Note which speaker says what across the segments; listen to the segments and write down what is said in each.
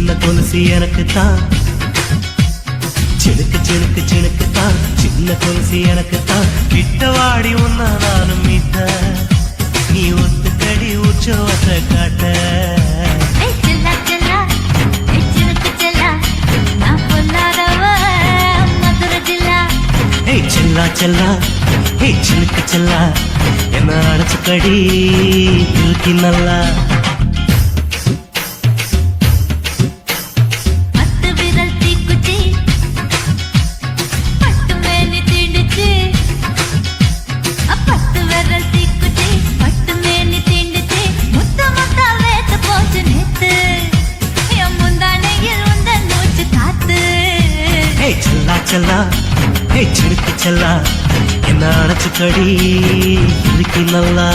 Speaker 1: சின்ன கொலுசு எனக்கு தான், சினுக்கு சினுக்கு சினுக்கு தான், சின்ன கொலுசு எனக்கு தான். கிட்டவாடி உன்னா நானும் மீட்ட, நீ ஒத்துக்கடி உற்சவத்தை காட்ட. செல்லா செல்லா ஹே சினுக்கு செல்லா, என்ன அடைச்சுக்கடி இருக்கு நல்லா. செல்லா ஹே சினுக்கு செல்லா, என்ன அடைச்சுக்கடி இருக்கு நல்லா.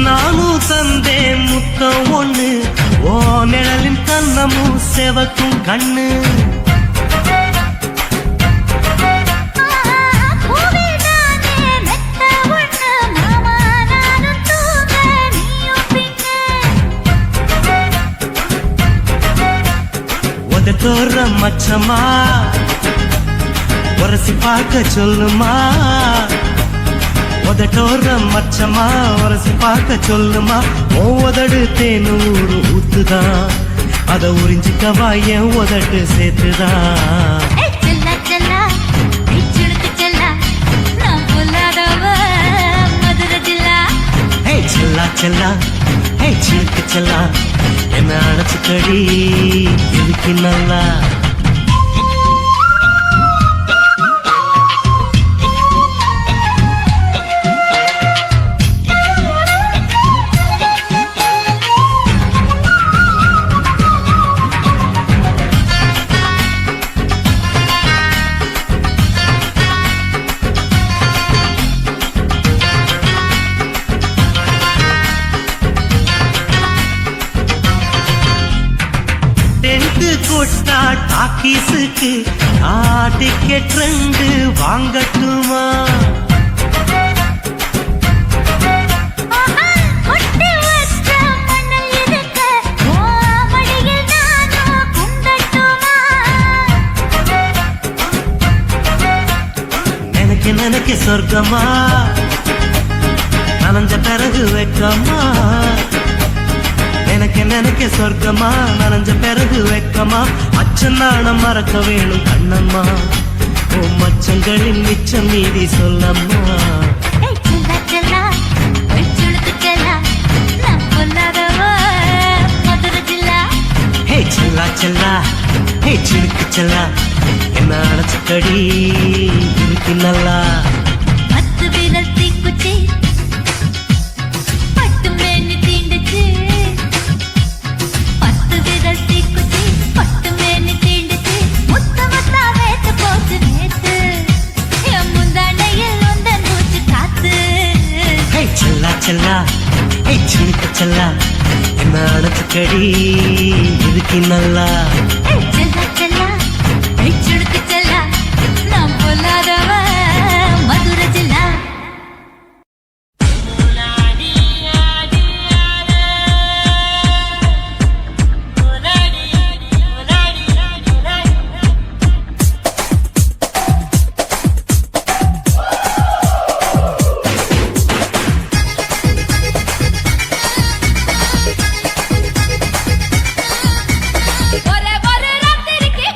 Speaker 1: நானும் தந்தே முத்தம் ஒண்ணு, ஓ நிழலின் கண்ணமும் செவக்கும் கண்ணு. உதட்டோர மச்சமா உரசி பார்க்க சொல்லுமா, உதட்டோர மச்சமா உரசி பார்க்க சொல்லுமா. உதடு தேனூறு ஊத்துதான், அத உறிஞ்சிக்கவா என் உதட்டு சேர்த்துதான். செல்லா செல்லா ஹே சினுக்கு செல்லா, என்ன அடைச்சுக்கடி இருக்கு நல்லா. கொட்டா டாக்கீஸுக்கு டிக்கெட் 2 வாங்கட்டுமா? நினைக்க சொர்க்கமா நனைஞ்ச பிறகு வெக்கமா, நினைக்க சொர்க்கமா நனைஞ்ச பிறகு வெக்கமா. அச்சநாணம் மறக்க வேணும் கண்ணம்மா, ஓ மச்சங்களின் மிச்சம் மீதி சொல்லம்மா. செல்லா செல்லா ஹே சினுக்கு செல்லா, என்ன அடைச்சுக்கடி இருக்கு நல்லா. செல்லா ஹே சினுக்கு செல்லா, என்ன அடைச்சுக்கடி இருக்கு நல்லா.
Speaker 2: ஒரு ராத்திரிக்கு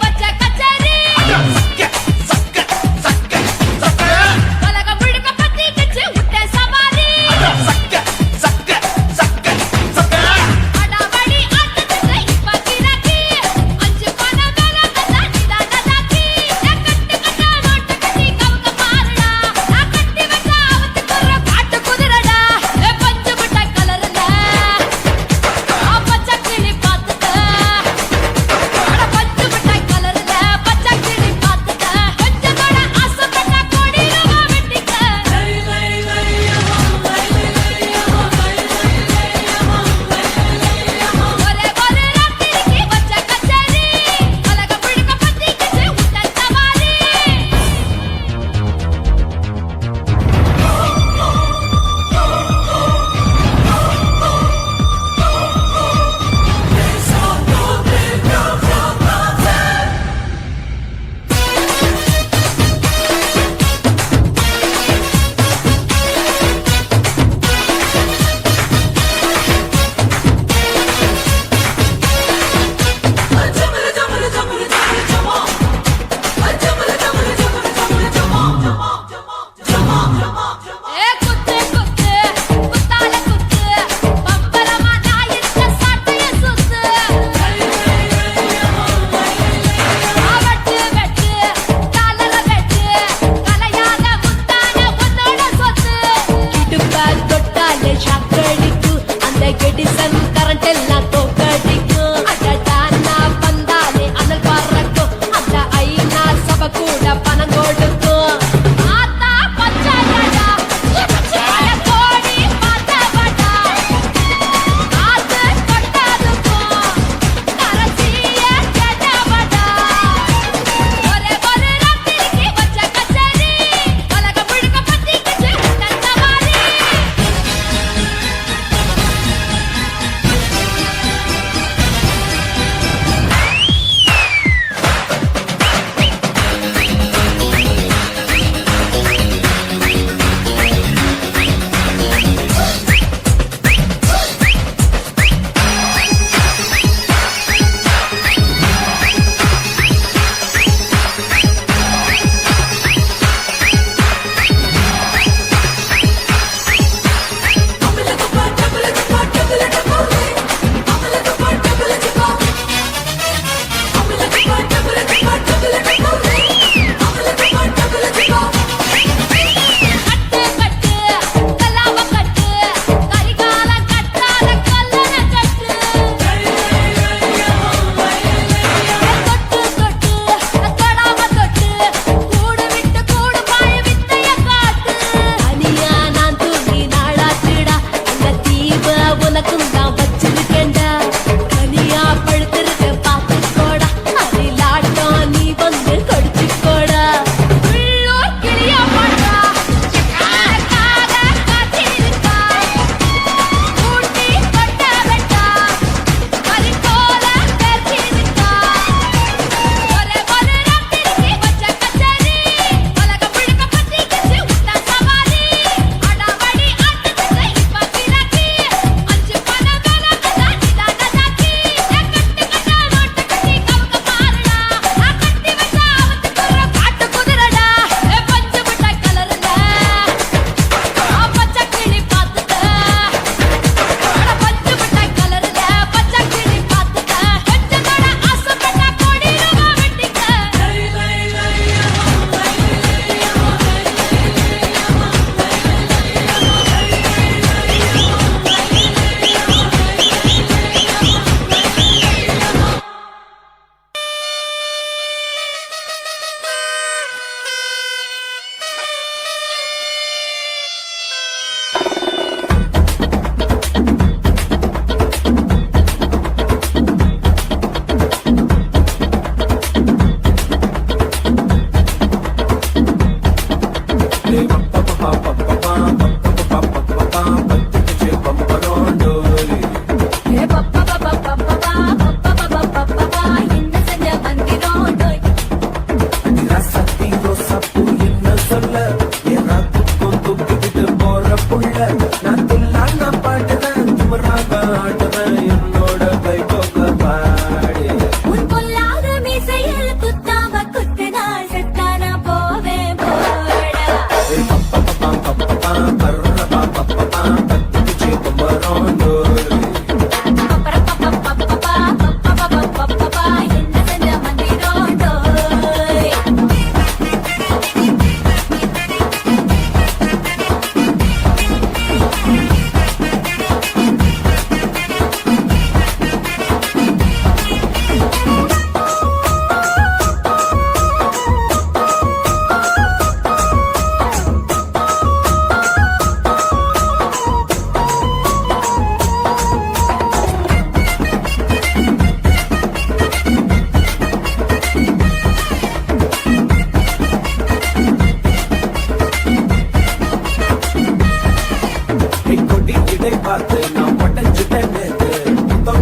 Speaker 2: பார்த்து நான் உடஞ்சுட்டேன் நேத்து.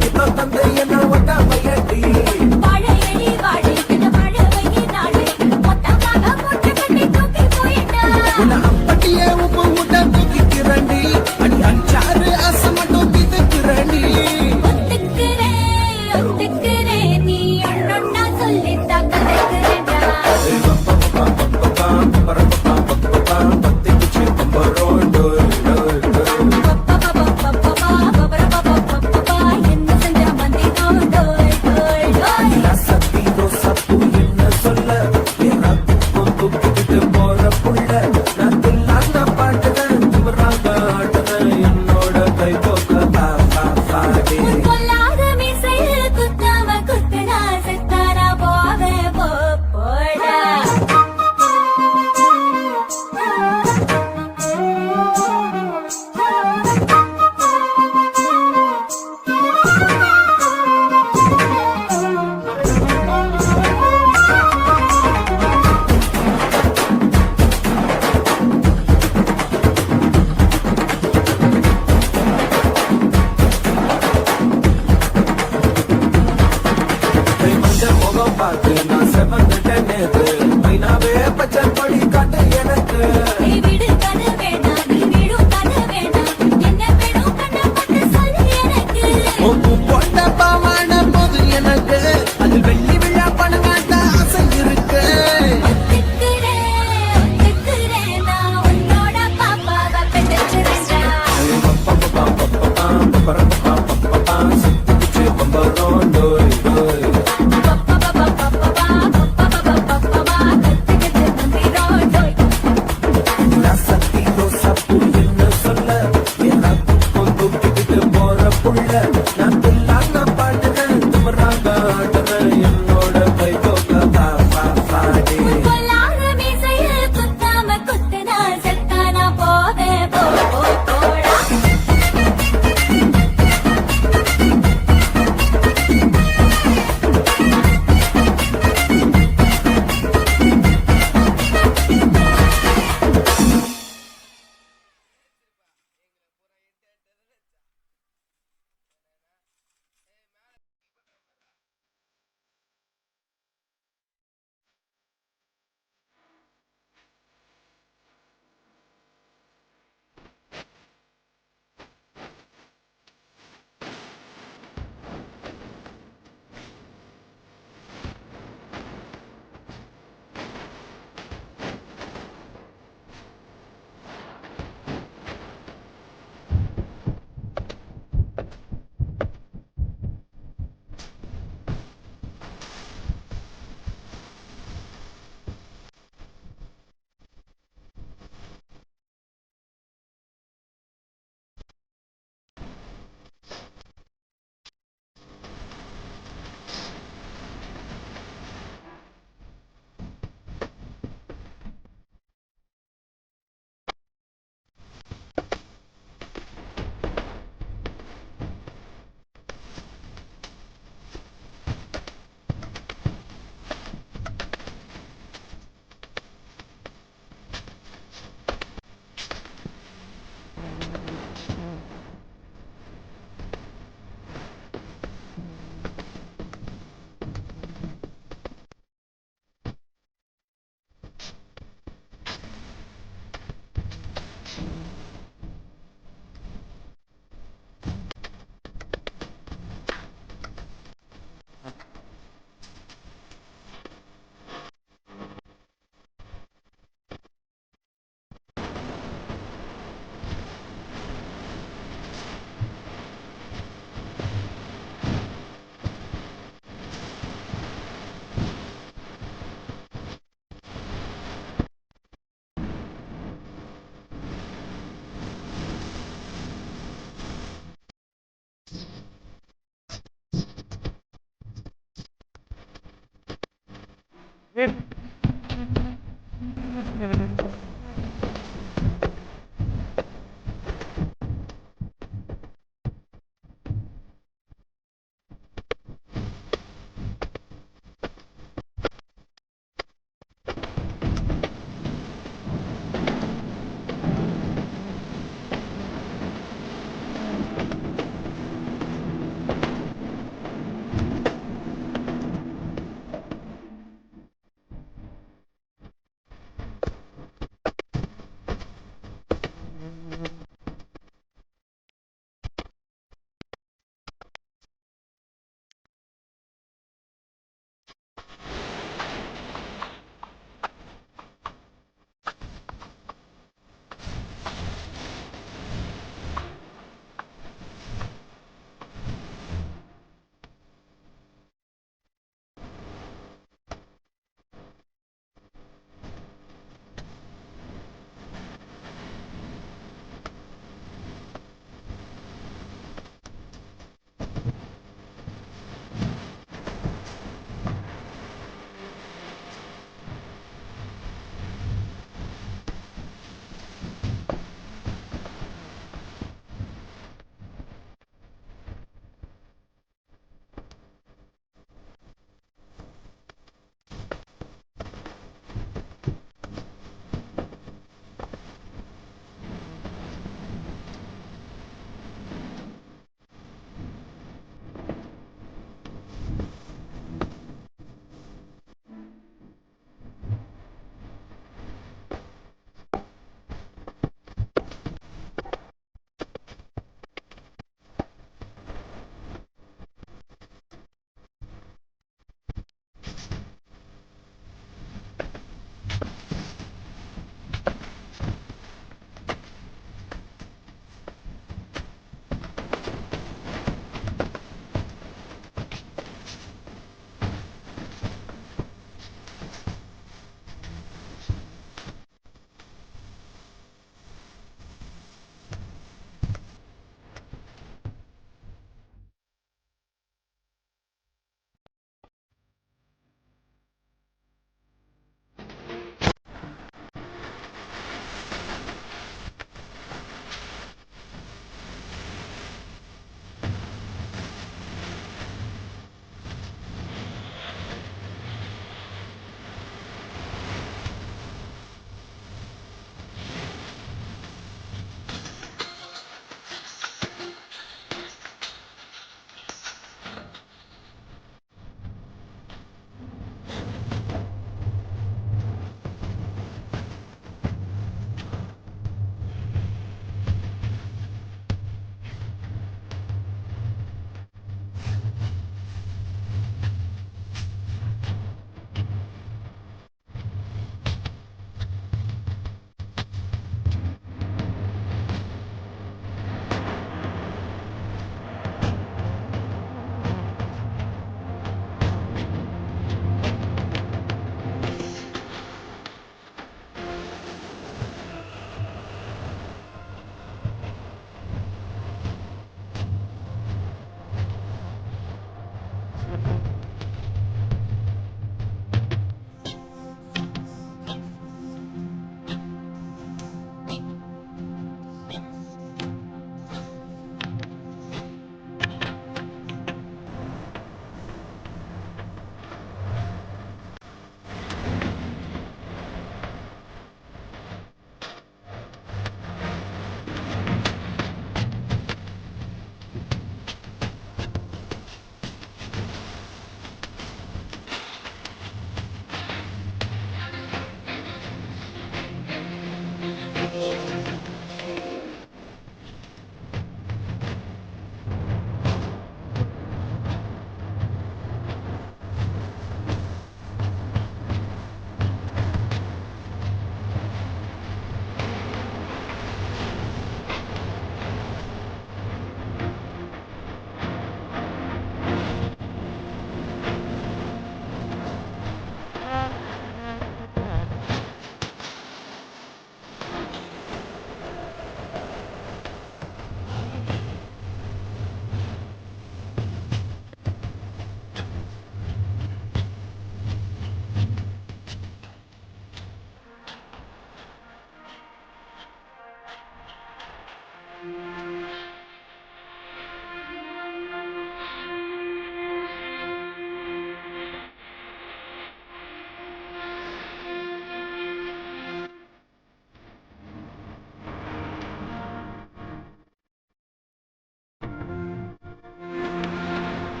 Speaker 2: கித்தம் தந்தை என்ன ஒட்டாமையடி.
Speaker 3: வாழையடி வாழை இந்த வாழவையே நாளை மொத்தமாக மூட்டை கட்டி தூக்கி போயிட்டா.
Speaker 2: உன்னை அப்பட்டியே உப்பு ஊட்ட தூக்கிக்கிறண்டி. அடி அஞ்சாறு ஆசை மட்டும் தீத்துக்கிறண்டி.
Speaker 3: ஒத்துக்கிறேன் நீ ஒன்னொன்னா சொல்லித்தா கதைக்கிறேன்டா.
Speaker 2: பத்திக்குச்சு பம்பரோண்டோ
Speaker 3: என்ன செஞ்ச மந்தி டோல் டோல் டோல் டோல்.
Speaker 2: சத்தி ரோசப்பூ என்ன சொல்ல தூக்கிட்டு போற புள்ள நான் தில்லான பாட்டுதான் திமிராக ஆட்டுதான் என்னோட கை போக்க பாடி
Speaker 3: உன் பொல்லாத மீசையில் குத்தாம குத்துனா செத்தானா போவே போடா.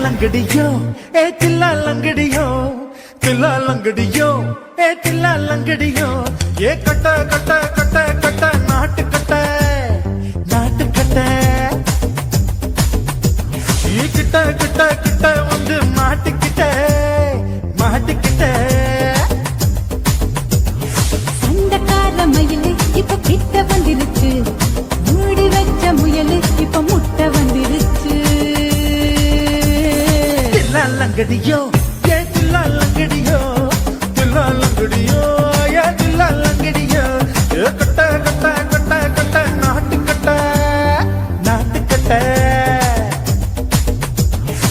Speaker 2: லங்கடியோ ஏ தில்லா லங்கடியோ தில்லா லங்கடியோ ஏ தில்லா லங்கடியோ ஏ கட்ட கட்ட கட்ட கட்ட நாட்டு கட்ட நாட்டு கட்ட கிட்ட கிட்ட கிட்ட வந்து மாட்டிக்கிட்ட மாட்டிக்கிட்ட
Speaker 3: சண்டக்கார மயிலு இப்ப கிட்ட வந்துருச்சு, மூடி வச்ச முயலு இப்ப முட்டை வந்துருச்சு.
Speaker 2: தில்லாலங்கடியோ ஏ தில்லாலங்கடியோ தில்லாலங்கடியோ ஏ தில்லாலங்கடியோ கட்ட கட்ட கட்ட கட்ட நாட்டுக்கட்ட நாட்டுக்கட்ட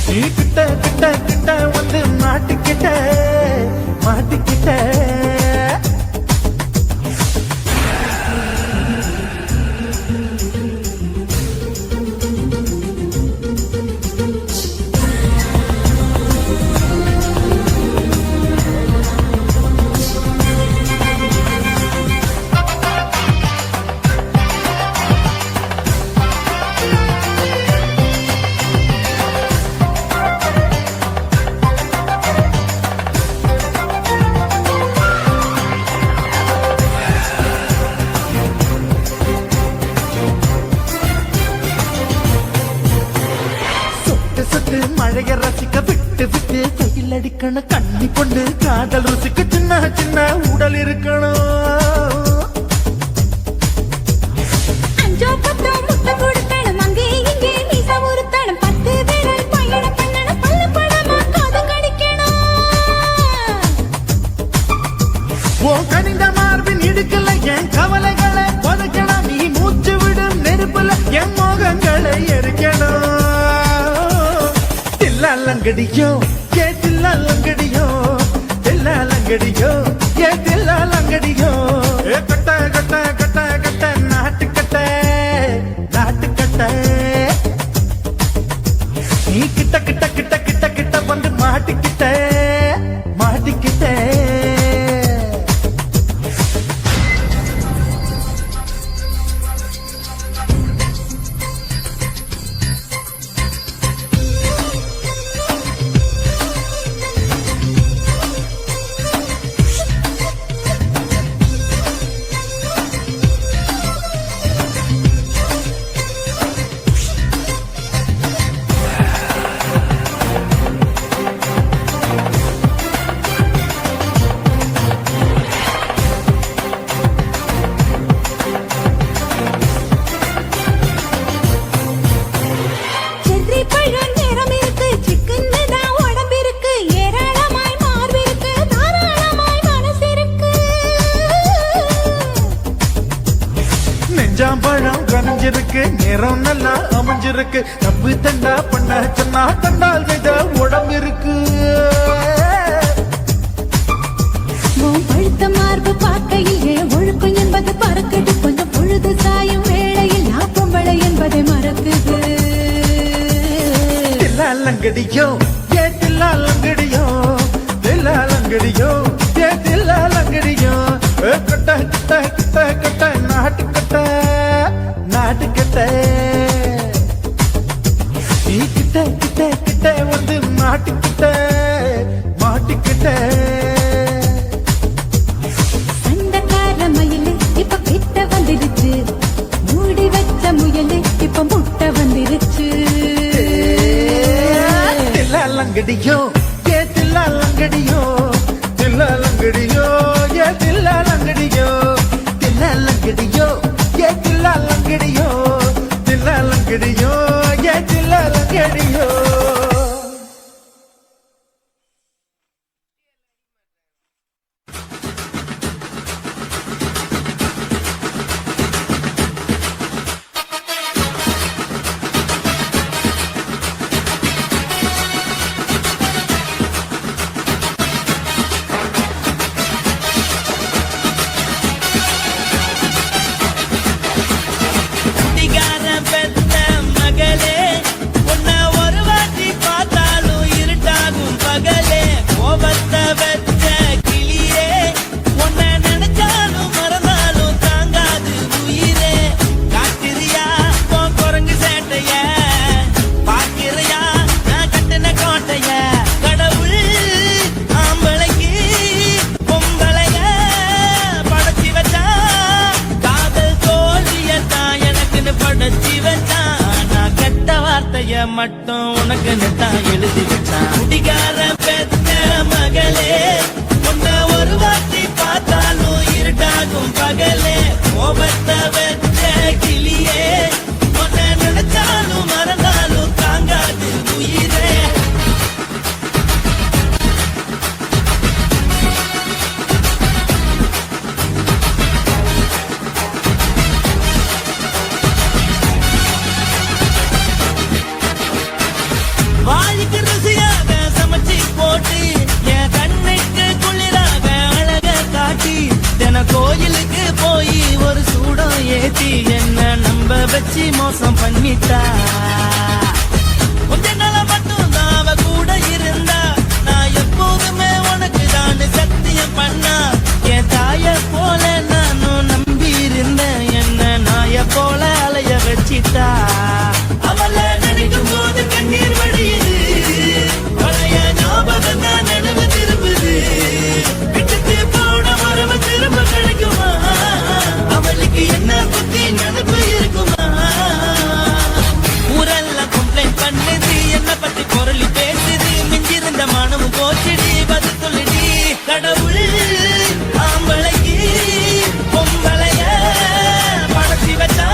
Speaker 2: நீ கிட்ட கிட்ட கிட்ட வந்து மாட்டிக்கிட்ட மாட்டிக்கிட்ட மழைய ரசிக்க விட்டு விட்டு கையில் அடிக்கணும், கண்ணி கொண்டு காதல் ருசிக்க சின்ன சின்ன உடல் இருக்கணும்.
Speaker 3: அஞ்சோ பத்தோ முட்டை கொடுக்கணும், அங்கே இங்கே மீசை உருத்தணும், 10 விரல் பயணம் பண்ணணும், பல்லு படமா காதும் கடிக்கணும்.
Speaker 2: உன் கனிந்த மார்பின் இடுக்கல என் கவலைகளை புதைக்கணும், நீ மூச்சு விடும் நெருப்புல என் மோகங்களை எரிக்கணும். தில்லாலங்கடியோ ஏ தில்லாலங்கடியோ தில்லாலங்கடியோ ஏ தில்லாலங்கடியோ ஏ கட்ட கட்ட கட்ட கட்ட நாட்டுக்கட்ட நாட்டுக்கட்ட நீ கிட்ட கிட்ட கிட்ட கிட்ட கிட்ட வந்து மாட்டிக்கிட்ட மாட்டிக்கிட்ட
Speaker 3: செர்ரி பழம் நிறம் இருக்கு, சிக்கன்னு தான் உடம்பு இருக்கு, ஏராளமாய் மார்பு இருக்கு, தாராளமாய் மனசு இருக்கு.
Speaker 2: நெஞ்சாம்பழம் கனிஞ்சிருக்கு, நிறம் நல்லா அமைஞ்சிருக்கு, தப்பு தண்டா பண்ண சொன்னா தண்டால் செய்த உடம்பு இருக்கு.
Speaker 3: உன் பழுத்த மார்பு பார்க்கையிலே ஒழுக்கம் என்பது பறக்குது, கொஞ்சம் பொழுது சாயும் வேளையில் நான் பொம்பளை என்பதை மறக்குது.
Speaker 2: தில்லாலங்கடியோ ஏ தில்லாலங்கடியோ தில்லாலங்கடியோ ஏ தில்லாலங்கடியோ கட்ட கட்ட கட்ட கட்ட நாட்டுக்கட்ட நாட்டுக்கட்ட நீ கிட்ட கிட்ட கிட்ட வந்து மாட்டிக்கிட்ட மாட்டிக்கிட்ட
Speaker 3: சண்டக்கார மயிலு இப்ப கிட்ட வந்துருச்சு, மூடி வச்ச முயலு இப்ப முட்டை வந்துருச்சு.
Speaker 2: தில்லாலங்கடியோ ஏ தில்லாலங்கடியோ தில்லாலங்கடியோ ஏ தில்லாலங்கடியோ தில்லாலங்கடியோ ஏ தில்லாலங்கடியோ தில்லாலங்கடியோ ஏ தில்லாலங்கடியோ
Speaker 1: குட்டிக்காரன் பெத்த மகளே, உன்னை ஒரு வாட்டி பார்த்தாலும் இருட்டாகும் பகலே, கோபத்தை வச்ச கிளியே, உன்னை நினைச்சாலும் மறந்தாலும் தாங்காது உயிரே. காட்டுறியா உன் குரங்கு சேட்டைய, பார்க்கிறியா நான் கட்டின கோட்டைய, கடவுள் ஆம்பளைக்கு பொம்பளைய படைச்சி வச்சா, காதல் தோல்வியத்தான் எனக்குன்னு படைச்சி வச்சான், நான் கெட்ட வார்த்தைய மட்டும் உனக்குன்னு தான் எழுதி வச்சான். குடிகார பெத்த மகளே, இருட்டாகும் பகலே கோபத்தை வச்ச கிளியே உன்னை நினைச்சாலும் மறந்தாலும் தாங்காது உயிரே. வாய்க்கு ருசியாக சமைச்சி போட்டு என் கண்ணுக்கு குளிராக அழக காட்டி தின கோயிலுக்கு போய் ஒரு சூடம் ஏத்தி என்ன நம்ப வச்சு மோசம் பண்ணிட்டா. கொஞ்ச நாள மட்டும் தான் அவ கூட இருந்தா நான் எப்போதுமே உனக்கு தான் சத்தியம் பண்ணா. என் தாய போல நானும் நம்பி இருந்தேன் என்ன நாய போல அலைய வச்சிட்டா. அவளை நினைக்கும் போது கண்ணீர் வடியுது பழைய ஞாபகம் தான் நினைவு திரும்புது. விட்டுட்டு போன மரபு திரும்ப கிடைக்குமா அவளுக்கு என்ன பத்தி நினைப்பு இருக்குமா. ஊரெல்லாம் கம்ப்ளைண்ட் பண்ணுது என்ன பத்தி பொருளி பேசுது மிஞ்சிருந்த மனமும் போச்சுடி பதில் சொல்லுடி. கடவுள் ஆம்பளைக்கு பொம்பளைய படைச்சி வச்சா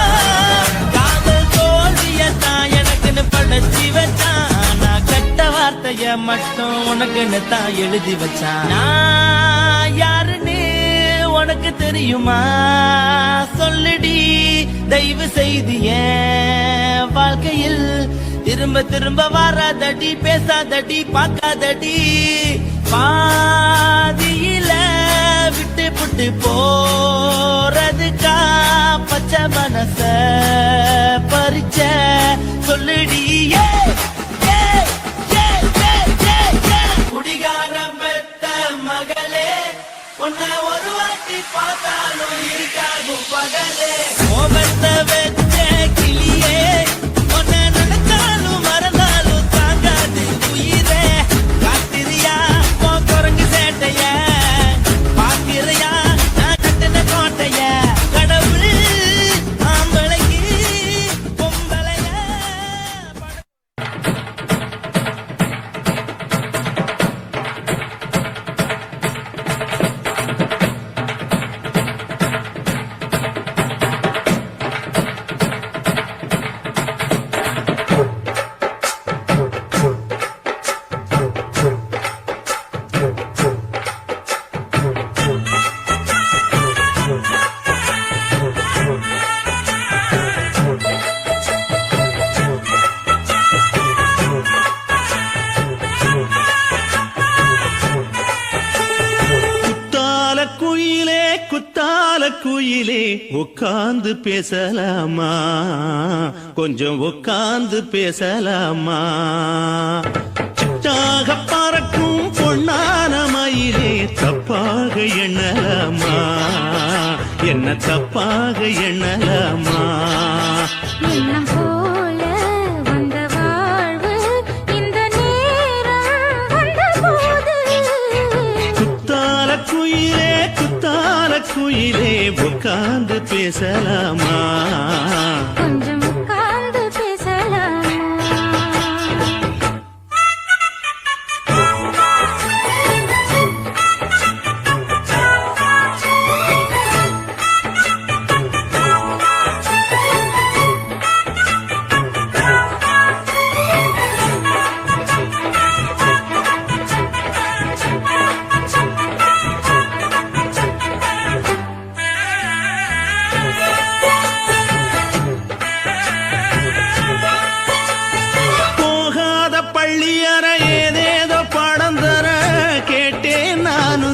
Speaker 1: காதல் தோல்வியத்தான் எனக்குன்னு படைச்சி வச்சான். நான் கெட்ட வார்த்தைய மட்டும் உனக்குன்னு தான் எழுதி வச்சான். நான் யாருன்னு உனக்கு தெரியுமா சொல்லுடி தயவு செய்து என் வாழ்க்கையில் திரும்ப திரும்ப வராதடி பேசாதடி பார்க்காதடி. பாதியில விட்டு புட்டு போறதுக்கா பச்சை மனச பறிச்ச சொல்லுடி. குடிகாரம் பெத்த மகளே உன்னை ஒரு வாட்டி பார்த்தாலும் இருக்காகும் பகலே கோபத்தை வச்ச கிளியே உன்னை நினைச்சாலும் மறந்தாலும் தாங்காது உயிரே. காத்திரியா உன் குரங்கு சேட்டைய பாக்கிறையா நான் கட்டின கோட்டைய. கடவுள் ஆம்பளைக்கு பொம்பளைய குத்தால குயிலே உட்கார்ந்து பேசலாமா கொஞ்சம் உட்கார்ந்து பேசலாமா. சிட்டாக பறக்கும் பொன்னான மயிலே தப்பாக எண்ணலாமா என்ன தப்பாக எண்ணலாமா.
Speaker 3: எண்ணம் போல வந்த வாழ்வு இந்த நேரம் வந்தபோது
Speaker 1: குத்தால குயிலே உட்கார்ந்து பேசலாமா
Speaker 3: கொஞ்சம் உட்கார்ந்து பேசலாமா.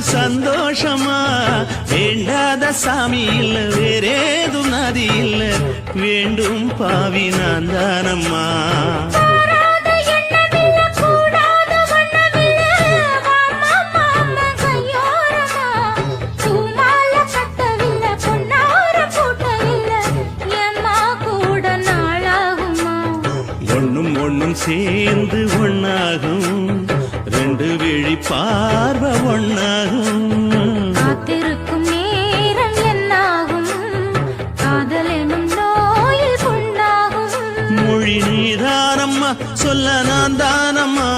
Speaker 1: சந்தோஷமா வேண்டாத சாமி இல்ல வேறேது நதி இல்ல வேண்டும் பாவி நான் தானம்மா. ஒண்ணும் சேர்ந்து ஒன்னாகும் ரெண்டு விழி பார்வை ஒன்னாகும்.
Speaker 3: காத்திருக்கும் நேரம் என்னாகும் காதல் எனும் நோயில் புண்ணாகும்.
Speaker 1: மொழி நீதானம்மா சொல்ல நான் தானம்மா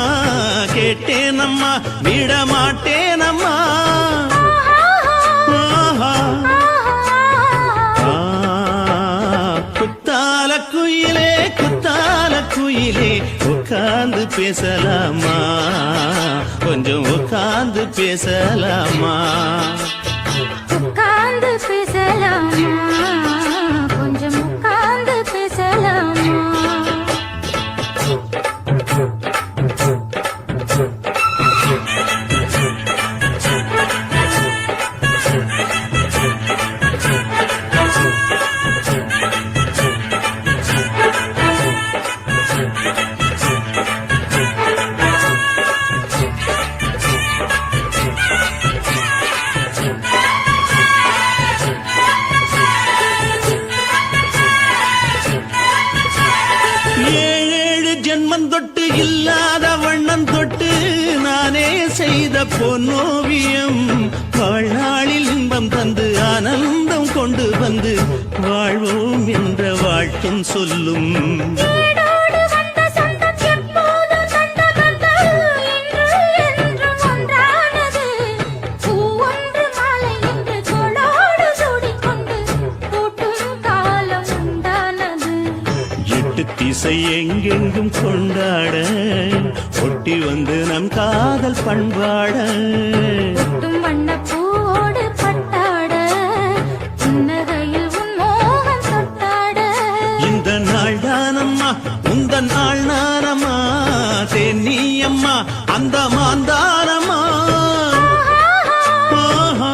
Speaker 1: கேட்டேனம்மா விட மாட்டேனம்மா. ஆஹா பேசலாமா கொஞ்சம் உட்கார்ந்து பேசலாமா
Speaker 3: உட்கார்ந்து பேசலாமா கொஞ்சம் உட்கார்ந்து பேசலாமா
Speaker 1: ஏழேழு ஜென்மம் தொட்டு இல்லாத வண்ணம் தொட்டு நானே செய்த பொன்னோவியம் வாழ்நாளில் இன்பம் தந்து ஆனந்தம் கொண்டு வந்து வாழ்வோம் என்ற வாழ்த்தும் சொல்லும்
Speaker 3: ஏடோடு வந்த சொந்தம் எப்போதும் தந்த பந்தம் இன்று என்றும் ஒன்றானது பூ ஒன்று மாலை என்று தோளோடு சூடிக்கொண்டு கூட்டும் காலம் உண்டானது
Speaker 1: எட்டு திசை எங்கெங்கும் கொண்டாட ஒட்டி வந்து நம் காதல் பண்பாட
Speaker 3: ஒட்டும் வண்ண பூவோடு பட்டாட புன்னகையில் உன் மோகம் தொட்டாட
Speaker 1: இந்த நாள் தானம்மா உந்த நாள் நானம்மா தேனி அம்மா அந்த மாந்தானம்மா ஆஹா.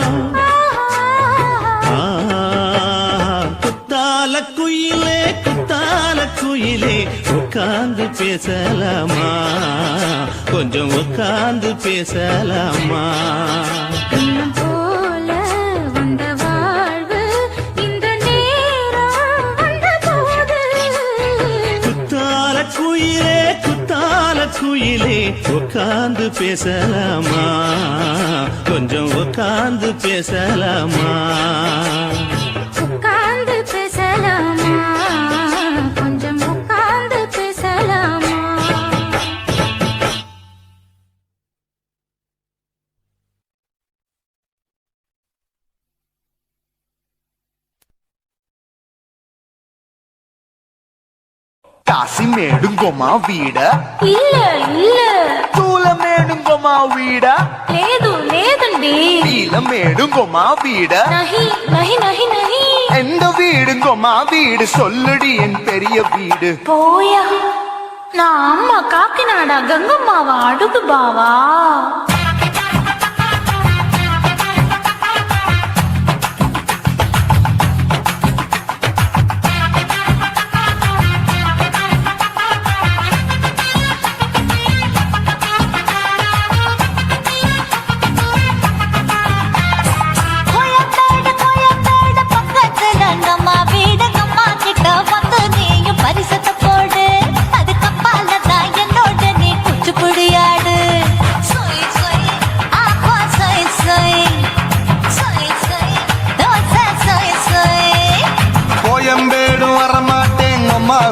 Speaker 1: குத்தால குயிலே குத்தால குயிலே உட்கார்ந்து பேசலாமா கொஞ்சம் உட்கார்ந்து பேசலாமா
Speaker 3: இன்னும் போல வந்த வாழ்வு இந்த நேரம் வந்த போது
Speaker 1: குத்தால குயிலே குத்தால குயிலே உட்கார்ந்து பேசலாமா கொஞ்சம் உட்கார்ந்து பேசலாமா
Speaker 3: உட்கார்ந்து பேசலாமா கொஞ்சம் உட்கார்ந்து பேசலாமா
Speaker 2: కాసి మేడుంగోమా వీడ
Speaker 3: இல்ல இல்ல
Speaker 2: తూల మేడుంగోమా వీడ
Speaker 3: లేదు లేదండి
Speaker 2: నీల మేడుంగోమా వీడ
Speaker 3: நஹி நஹி நஹி நஹி
Speaker 2: எந்த வீடுங்கோமா வீடு சொல்லுடி என் பெரிய வீடு
Speaker 3: போயா நான் அம்மா காக்கிநாடா கங்கம்மாவா அடுகு பாவா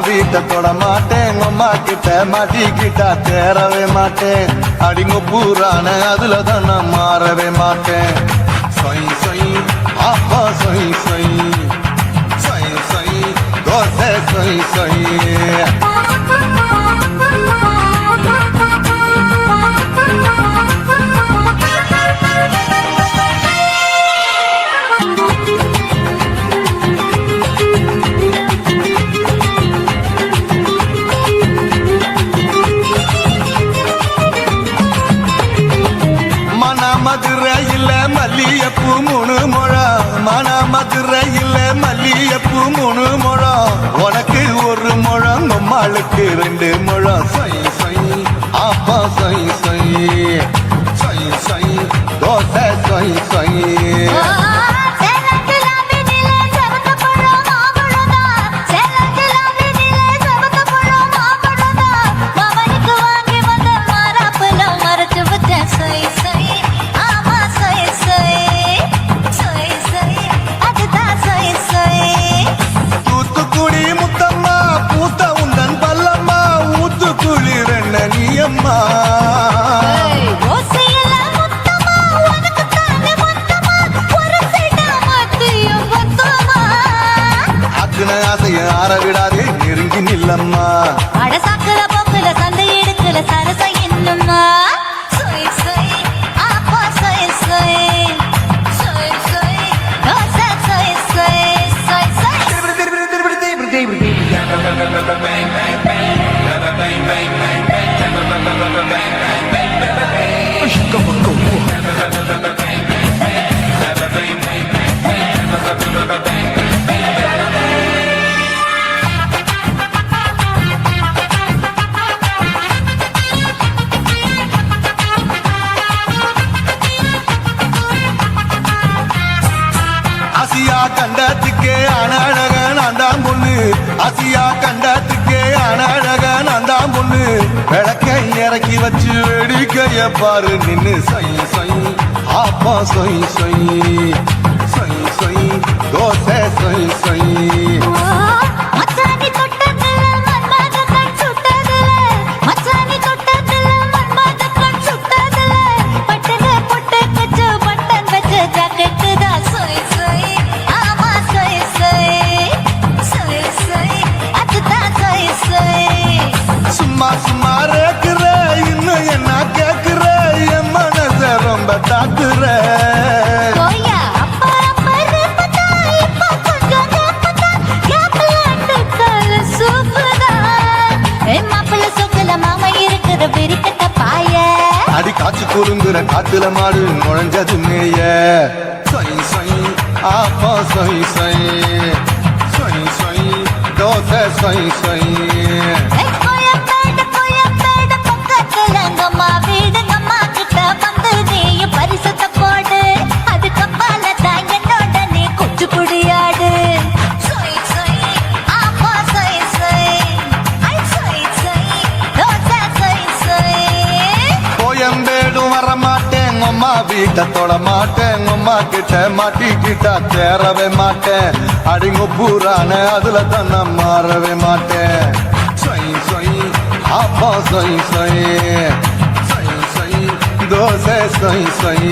Speaker 2: வீட்டை தொட மாட்டேன் அம்மா கிட்ட மாட்டிக்கிட்டா தேரவே மாட்டேன் அடிங்க பூரான அதுல தான் நான் மாறவே மாட்டேன் சொய் சொய் அப்பா சொய் சொய் சொய் சொய் தோசை சொய் சொய் மதுரையில் மல்லியப்பூ 3 முழம் மன மதுரையில் மல்லியப்பூ 3 முழம் உனக்கு 1 முழம் நம்மளுக்கு 2 முழம் சொய் சொய் அப்பா சொய் சொய் சொய் சொய் தோசை சொய் சொய் ஆற விடாதே நெருங்கி நில்லம்மா
Speaker 3: அட சாக்குல போக்குல சந்தை எடுக்கல சரச என்னம்மா சொய் சொய் ஆப்பா சொய் சொய் சொய் சொய் தோசை சொய் சொய் சொய் சொய்
Speaker 4: ஆசியா கண்டத்துக்கே அனழக நான்தான் பொண்ணு ஆசியா கண்டத்துக்கே அனழக நான்தான் பொண்ணு விளக்கை இறக்கி வச்சு வேடிக்கைய பாரு நின்னு சொய் சொய் ஆப்பா சொய் சொய் சொய் சொய் தோசை சொய் சொய்
Speaker 3: மச்சானி தொட்டதுல மன்மத கண் சுட்டதுல மச்சானி தொட்டதுல மன்மத கண் சுட்டதுல பட்டன பொட்ட கச்சு பட்டன் வச்ச ஜாக்கெட் தான் சொய் சொய் ஆமா சொய் சொய் சொய் சொய் அதுதான் சொய் சொய்
Speaker 4: சும்மா சும்மா ரேக்குற இன்னும் என்ன கேக்குற என் மனச ரொம்ப தாக்குற
Speaker 3: கோயா அப்பா அப்பா ரப்பதா இப்ப கொஞ்சம் ரப்பதா கேப்பலாண்டு கால சூப்பரா மாப்பிள்ள சொக்கல மாமா இருக்குது பிரிக்கட்ட பாய
Speaker 4: அடி காய்ச்சி குறுங்குற காத்துல மாடு நுழைஞ்சது மேய சொய் சொய் ஆப்பா சொய் சொய் சொய் சொய் தோசை சொய் சொய்
Speaker 3: கோயம்பேடு பக்கத்துல எங்கம்மா வீடு அம்மா கிட்ட வந்து நீ பரிசத்தை போடு அதுக்கு பால தான் என்னோட நீ குச்சி புடியாடு சொய் சொய் ஆப்பா சொய் சொய் ஐ சொய் சொய் தோசை சொய் சொய்
Speaker 4: கோயம்பேடும் வர மாட்டேன் அம்மா வீட்டை தொட மாட்டேன் அம்மா கிட்ட மாட்டிக்கிட்டா தேரவே மாட்டேன் அடிங்க பூரான அதுல தான் நான் மாறவே மாட்டேன் சொய் சொய் ஆப்பா சொய் சொய் சொய் சொய் தோசை சொய் சொய்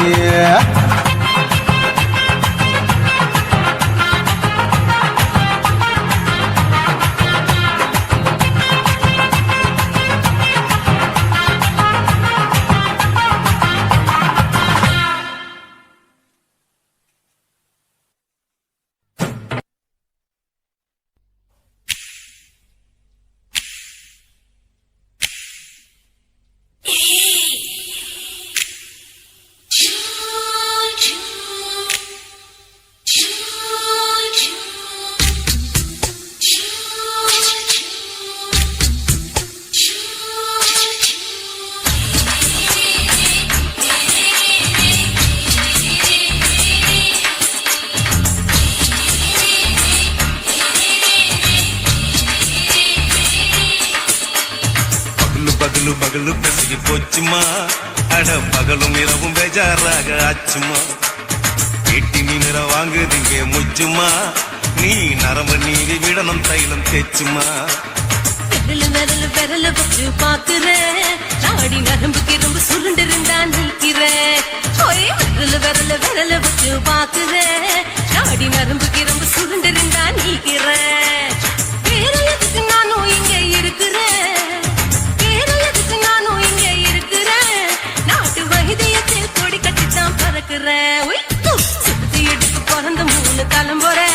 Speaker 5: பகலு பகலு பெசகி போச்சுமா அட பகலும் இரவும் பேஜாராக ஆச்சுமா எட்டி நீ நிற வாங்குதிங்க முச்சுமா நீ நரம்பு நீவி விடணும் தைலம் தேச்சுமா
Speaker 6: விரலு விரல வச்சு பாக்குறேன் நாடி நரம்பு கிரம்பு சுருண்டு இருந்தா நிற்கிறேன் விரல வச்சு பாக்குறேன் நாடி நரம்பு கிரம்பு சுருண்டு இருந்தா நிற்கிறேன் வேற எதுக்கு நானும் இங்க இருக்கிறேன் நாட்டு வைத்தியத்தில் கொடி கட்டித்தான் பறக்குறேன் சுத்தி எடுத்து பிறந்த 3 தலைமுறை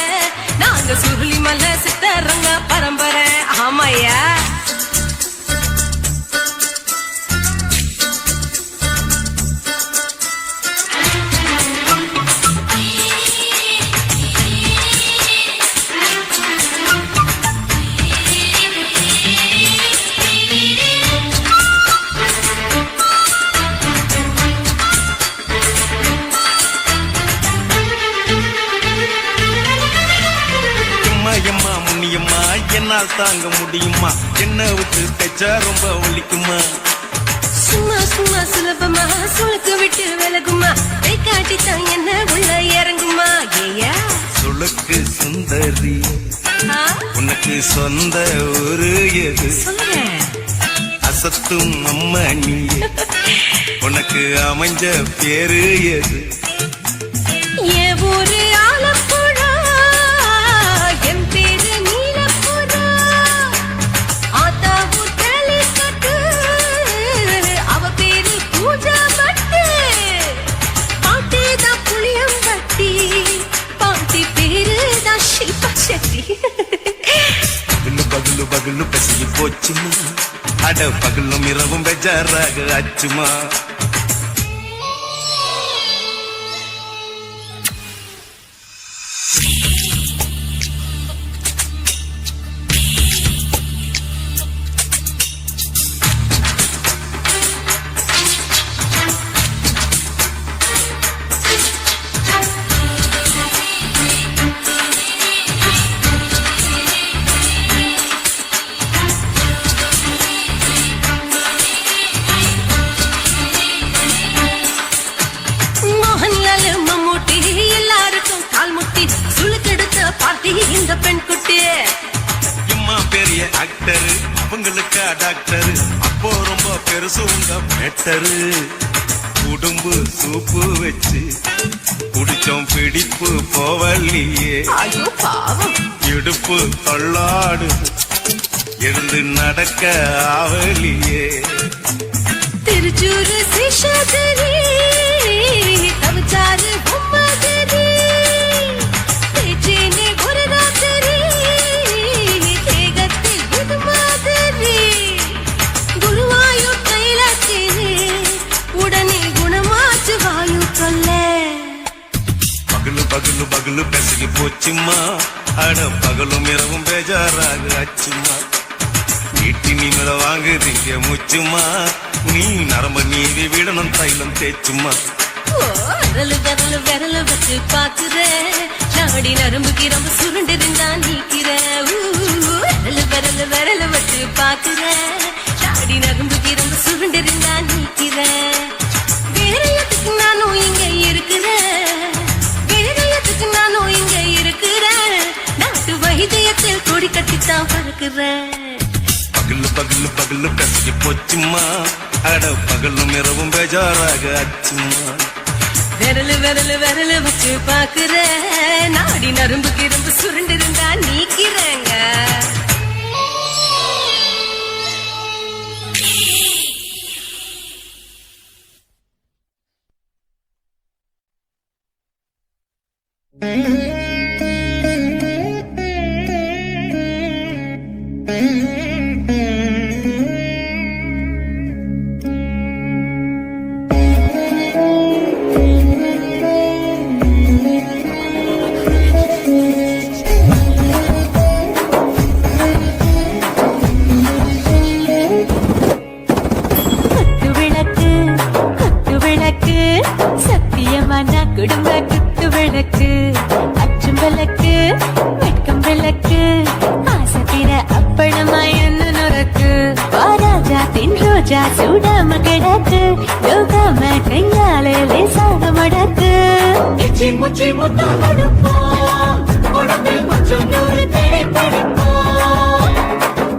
Speaker 6: நாங்க சுருளி மலை சித்தரங்க பரம்பரை ஆமையா
Speaker 5: என்னால் தாங்க முடியுமா என்ன விட்டு தைச்சா ரொம்ப ஒலிக்குமா
Speaker 6: சும்மா சும்மா சுலபமா சுளுக்கு விட்டு விலகுமா கை காட்டித்தான் என்ன உள்ள இறங்குமா ஏயா
Speaker 5: சுளுக்கு சுந்தரி உனக்கு சொந்த ஊரு எது அசத்தும் அம்மா நீ உனக்கு அமைஞ்ச பேரு எது
Speaker 6: ஏ ஊரு ஆலப்புழா என் பேரு நீலப்புறா ஆத்தாவூர் கேலிக்கட்டு
Speaker 5: போச்சுமா அட பகலும் இரவும் பெஜாராக ஆச்சுமா
Speaker 6: மோகன்லால் மம்மூட்டி எல்லாருக்கும் கால் முட்டி சுளுக்கெடுத்த பார்ட்டி இந்த பெண் குட்டி
Speaker 5: இம்மா பெரிய ஆக்டர் அவங்களுக்கா டாக்டர் அப்போ ரொம்ப பெருசு உங்க மேட்டரு உடும்பு சூப்பு வச்சு குடிச்சோம் பிடிப்பு போவல்லையே
Speaker 6: ஐயோ பாவம்
Speaker 5: இடுப்பு தள்ளாடு எழுந்து நடக்க ஆவலியே
Speaker 6: திருச்சூர் சிஷாதரி தவிச்சாரு பொம்மாதரி பேச்சேனே ஒரு ராத்திரி தேகத்தில் இது மாதிரி குருவாயூர் கைலாத்திரி உடனே குணமாச்சு வாயு சொல்ல
Speaker 5: பகலு பகலு பகலு பெசகி போச்சுமா அட பகலும் இரவும் பேஜாராக ஆச்சுமா வீட்டி நீ மேல வாங்குறீங்க முச்சுமா நீ நரம்ப நீதி விடணும் தைலம் தேச்சுமா
Speaker 6: விரலு விரலு விரலு வச்சு பாக்குற நாடி நரம்பு கிரம்பு சுருண்டிருந்தா நீக்கிற விரலு விரலு விரலு வச்சு பாக்குற நாடி நரம்பு கிரம்பு சுருண்டிருந்தா நீக்கிற வேறையத்துக்கு நானும் இங்க இருக்கிறேன் வேறையத்துக்கு நானும் இங்க இருக்கிறேன் நாட்டு வைத்தியத்தில் கொடி கட்டித்தான் பறக்குறேன்
Speaker 5: பகலு பகலு பகலு பெசகி போச்சுமா அட பகலும் இரவும் பேஜாராக ஆச்சுமா
Speaker 6: விரலு விரலு விரலு வச்சு பாக்குற நாடி நரம்பு கிரம்பு சுருண்டிருந்தா நீக்கிறேங்க குடும்ப குத்து விளக்கு அச்சும் விளக்கு வெட்கம் விளக்கு ஆசத்திர அப்பளமா என்ன நுறக்கு வாராஜா தின் ரோஜா சூடாம கிடக்கு யோகாம கையாலே லேசாக மடக்கு
Speaker 2: இச்சி முச்சி முத்தம் கொடுப்போம் உடம்பில் கொஞ்சம் நூறு தேடி படிப்போம்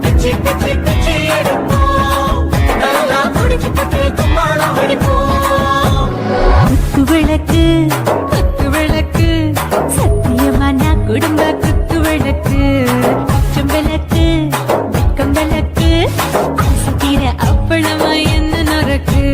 Speaker 2: பிச்சி பிச்சி பிச்சி எடுப்போம் நல்லா குடிச்சு பட்டு கும்மாளம் அடிப்போம்
Speaker 6: குத்து விளக்கு குத்து விளக்கு சத்தியமான குடும்ப குத்து விளக்கு அச்சம் விளக்கு வெட்கம் விளக்கு ஆசத்திர அப்பளமா என்ன நுறக்கு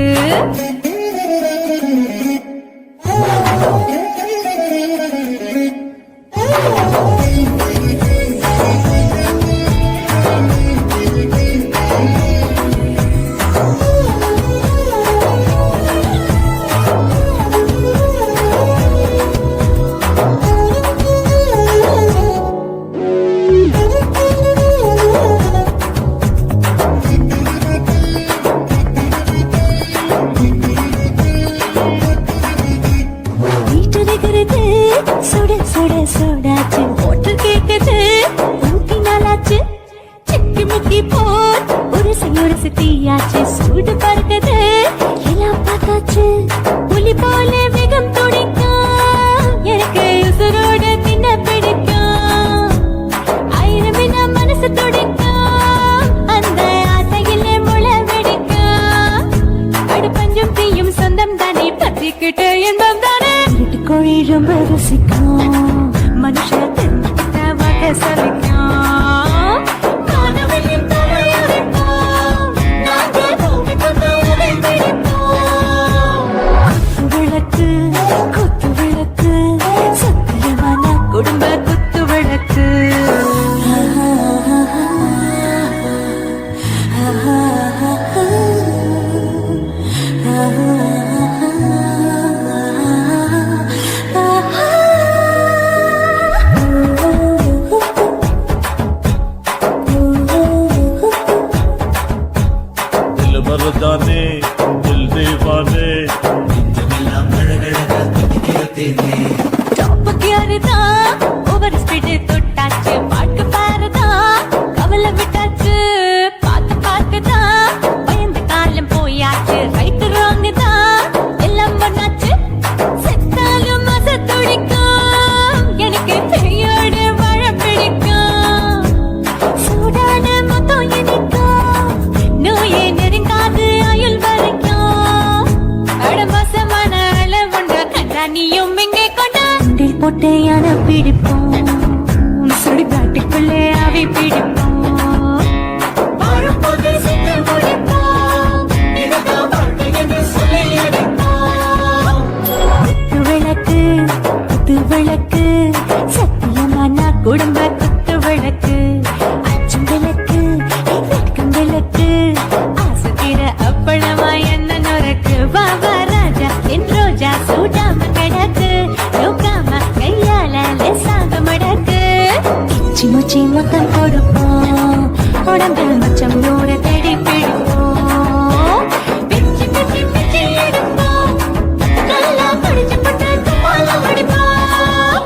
Speaker 3: யான பிடிப்போம் சுடுகாட்டுக்குள்ளே அவை பிடிப்போம் வரும்போது சிந்து முடிப்போம் இதுதான் வாழ்க்கை என்று சொல்லி அடிப்போம் குத்து விளக்கு சத்தியமான குடும்ப குத்து விளக்கு அச்சும் விளக்கு வெட்கம் விளக்கு ஆசுகிற அப்பளமா என்ன நொறக்கு பாபா ராஜா என் ரோஜா சூடாம கிடக்கு நோக்காம கையால லேசாக மடக்கு இச்சி முச்சி மொத்தம் கொடுப்போம் உடம்பில் மச்சம் நூறு தேடி பிடிப்போம் பிச்சி பிச்சி பிச்சி எடுப்போம் நல்லா படிச்சு பட்டு தும்மால முடிப்போம்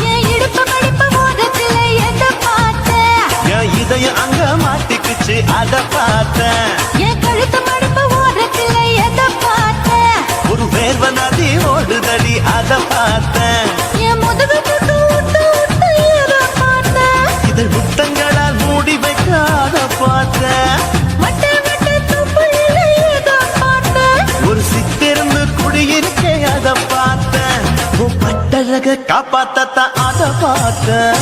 Speaker 3: என் இடுப்பு மடிப்பு ஓரத்துல எதை பார்த்தேன்
Speaker 1: என் இதயம் அங்க மாட்டிக்குச்சு அத பார்த்தேன்
Speaker 3: என் கழுத்து மடிப்பு ஓரத்துல எதை பார்த்தேன்
Speaker 1: ஒரு வேர்வ நதி ஓடுதடி அத பார்த்தேன்
Speaker 3: என் முதுகு புட்டு விட்டு விட்டு ஏதோ பார்த்தேன்
Speaker 1: இதழ் முத்தங்களால் மூடி வைக்க அத பார்த்தேன்
Speaker 3: வட்ட வட்ட துப்புல ஏதோ பார்த்தேன்
Speaker 1: ஒரு சித்திருந்து குடியிருக்க அத பார்த்தேன் உன் பட்டழக காப்பாத்தத்தான் அத பார்த்தேன்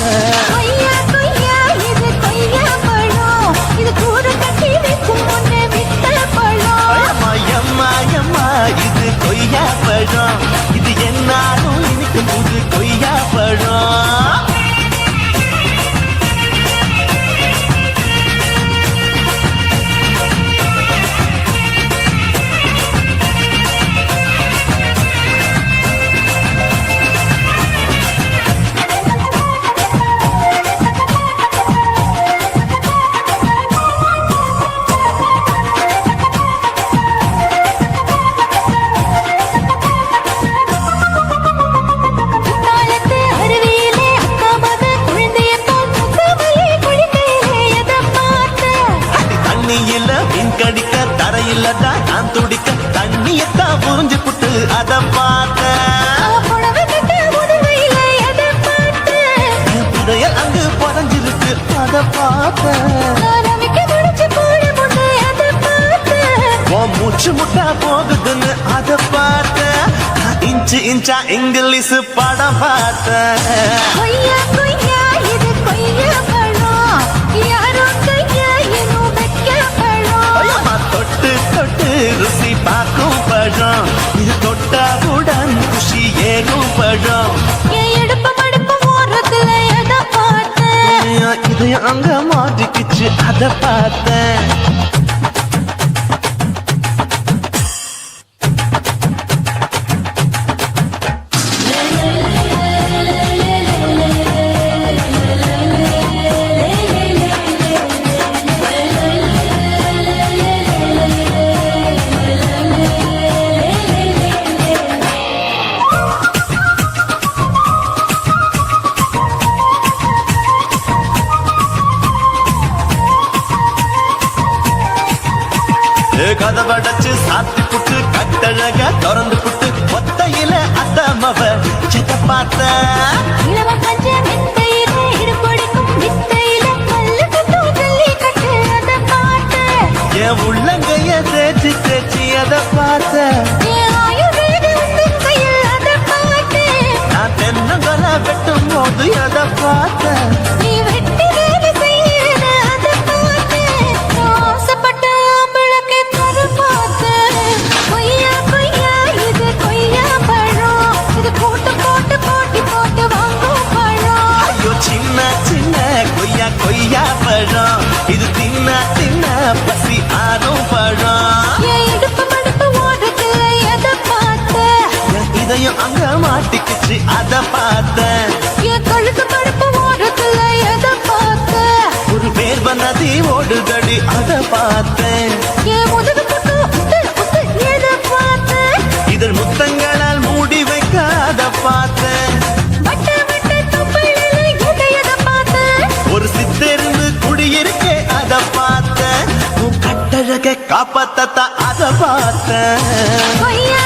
Speaker 3: கொய்யா கொய்யா இது கொய்யா பழம் இது கூற கட்டி வைக்கும் முன்னே வித்த பழம்
Speaker 1: அம்மா எம்மா எம்மா இது கொய்யா பழம் இது என்னாலும் இனிக்கும் புது கொய்யா பழம்
Speaker 3: குத்தாலத்து அருவியிலே அக்கா மக குழந்தைய போல் முகமலே குளிக்கையிலே எதை பார்த்தேன்
Speaker 1: தண்ணியில மீன் கடிக்க தரையில தான் நான் துடிக்க தண்ணியத்தான் புரிஞ்சு புட்டு அத பார்த்தேன்
Speaker 3: புடவை கட்ட உதவையில எதை பார்த்தேன்
Speaker 1: என் புதையல் அங்கு புதஞ்சிருக்கு அத பார்த்தேன்
Speaker 3: ரவிக்க முடிச்சு போட முன்னே எதை பார்த்தேன்
Speaker 1: உன் மூச்சு முட்டா போகுதுன்னு அத பார்த்தேன் இன்ச்சு இன்ச்சா இங்கிலீஷ் படம் பார்த்தேன்
Speaker 3: கொய்யா கொய்யா இது கொய்யா பழம் யாரோ கையா இன்னும் வைக்க பழம்
Speaker 1: அம்மா தொட்டு தொட்டு ருசி பார்க்கும் பழம் இது தொட்டாவுடன் குஷி ஏகும் பழம்
Speaker 3: என் இடுப்பு மடுப்பு ஓரத்துல எதை பார்த்தேன்
Speaker 1: என் இதயம் அங்க மாட்டிக்கிச்சு அத பார்த்தேன் கதவடைச்சு சாத்தி புட்டு கட்டழக திறந்து புட்டு ஒத்தையில அத்தமவ சித்த பார்த்த
Speaker 3: இளவ பஞ்ச மெத்தையில இடுப்பொடிக்கும் வித்தையில கல்லு கட்டு ஜல்லி கட்டு அதை பார்த்தேன்
Speaker 1: என் உள்ளங்கைய தேய்ச்சி தேய்ச்சி அத பார்த்த
Speaker 3: என் ஆயுர்வேத உந்தன் கையில் அதை பார்த்தேன்
Speaker 1: நான் தென்னங்கொலை வெட்டும் போது அத பார்த்த
Speaker 3: நீ வெட்டி வேலை செய்யற அதை பார்த்தேன் நான் ஆசைப்பட்ட ஆம்பளக்கு தர பார்த்தேன் கொய்யா கொய்யா இது கொய்யா பழம் இது போட்டு போட்டு போட்டி போட்டு வாங்கும் பழம்
Speaker 1: ஐயோ சின்ன சின்ன கொய்யா கொய்யா பழம் இது தின்ன தின்ன பசி ஆறும் பழம்
Speaker 3: என் இடுப்பு மடுப்பு ஓரத்துல எதை பார்த்தேன்
Speaker 1: என் இதயம் அங்க மாட்டிக்கிச்சு அத பார்த்தேன்
Speaker 3: என் கழுத்து மடுப்பு ஓரத்துல எதை பார்த்தேன்
Speaker 1: ஒரு வேர்வ நதி ஓடுதடி அத பார்த்தேன்
Speaker 3: என் முதுகு புட்டு உத்து உத்து எதை பார்த்தேன்
Speaker 1: இதழ் முத்தங்களால் மூடி வைக்க அத பார்த்தேன்
Speaker 3: வட்ட வட்ட
Speaker 1: பிறகு காப்பாத்தத்தான் அதை பார்த்தேன்
Speaker 3: கொய்யா